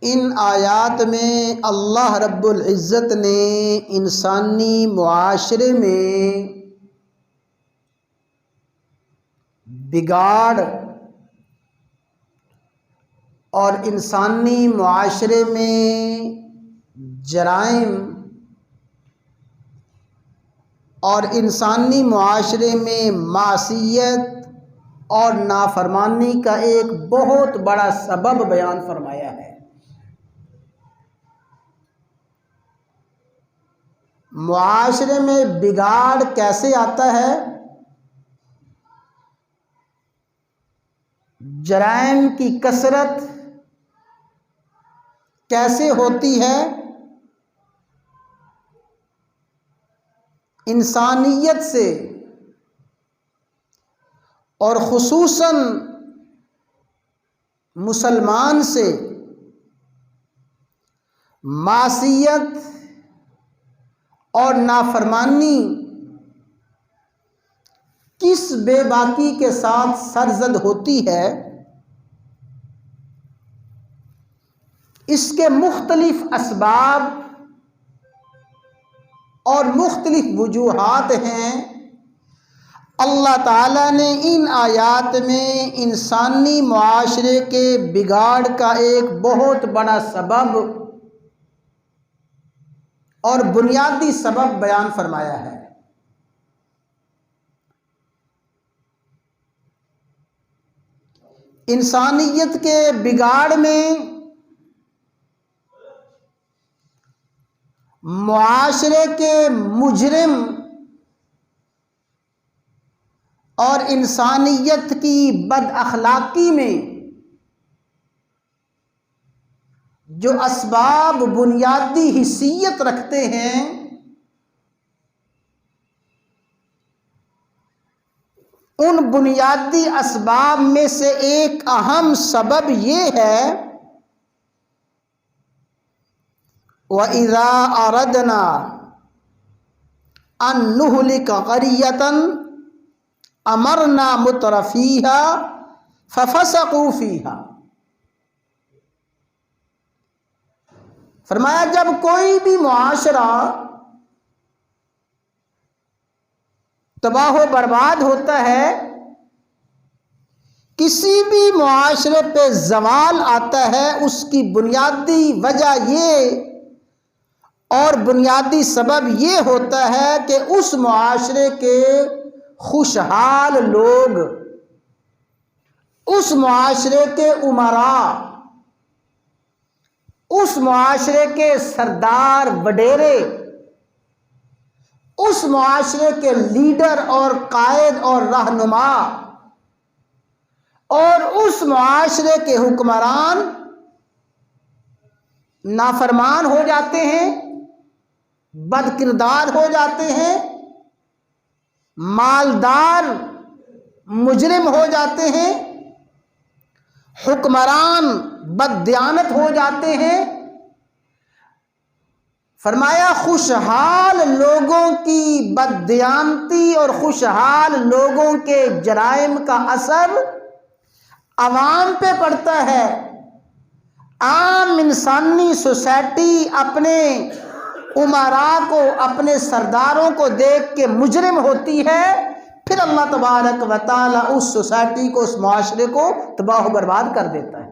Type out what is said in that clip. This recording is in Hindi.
इन आयात में अल्लाह रब्बुल इज़्ज़त ने इंसानी मुआशरे में बिगाड़ और इंसानी मुआशरे में जराइम और इंसानी मुआशरे में मासियत और नाफरमानी का एक बहुत बड़ा सबब बयान फरमाया है। मुआशरे में बिगाड़ कैसे आता है, जराइम की कसरत कैसे होती है, इंसानियत से और खुसूसन मुसलमान से मासियत और नाफरमानी किस बेबाकी के साथ सरजद होती है, इसके मुख्तलिफ असबाब और मुख्तलिफ वजूहात हैं। अल्लाह ताला ने इन आयात में इंसानी मुआशरे के बिगाड़ का एक बहुत बड़ा सबब और बुनियादी सबब बयान फरमाया है। इंसानियत के बिगाड़ में मुआशरे के मुजरिम और इंसानियत की बदअखलाकी में जो असबाब बुनियादी हिस्सियत रखते हैं, उन बुनियादी असबाब में से एक अहम सबब ये है, वइज़ा अरदना अन नुहलिक क़रियतन अमरना मुतरफीहा फफसक़ू फ़ीहा। फरमाया जब कोई भी मुआशरा तबाह बर्बाद होता है, किसी भी मुआशरे पे ज़वाल आता है, उसकी बुनियादी वजह ये और बुनियादी सबब ये होता है कि उस मुआशरे के खुशहाल लोग, उस मुआशरे के उमरा, उस मुआशरे के सरदार वडेरे, उस मुआशरे के लीडर और कायद और रहनुमा और उस मुआशरे के हुक्मरान नाफरमान हो जाते हैं, बदकिरदार हो जाते हैं, मालदार मुजरिम हो जाते हैं, हुक्मरान बददियानत हो जाते हैं। फरमाया खुशहाल लोगों की बददियानती और खुशहाल लोगों के जराइम का असर अवाम पे पड़ता है। आम इंसानी सोसाइटी अपने उमरा को, अपने सरदारों को देख के मुजरिम होती है, फिर अल्लाह तबारक व तआला उस सोसाइटी को, उस माशरे को तबाह बर्बाद कर देता है।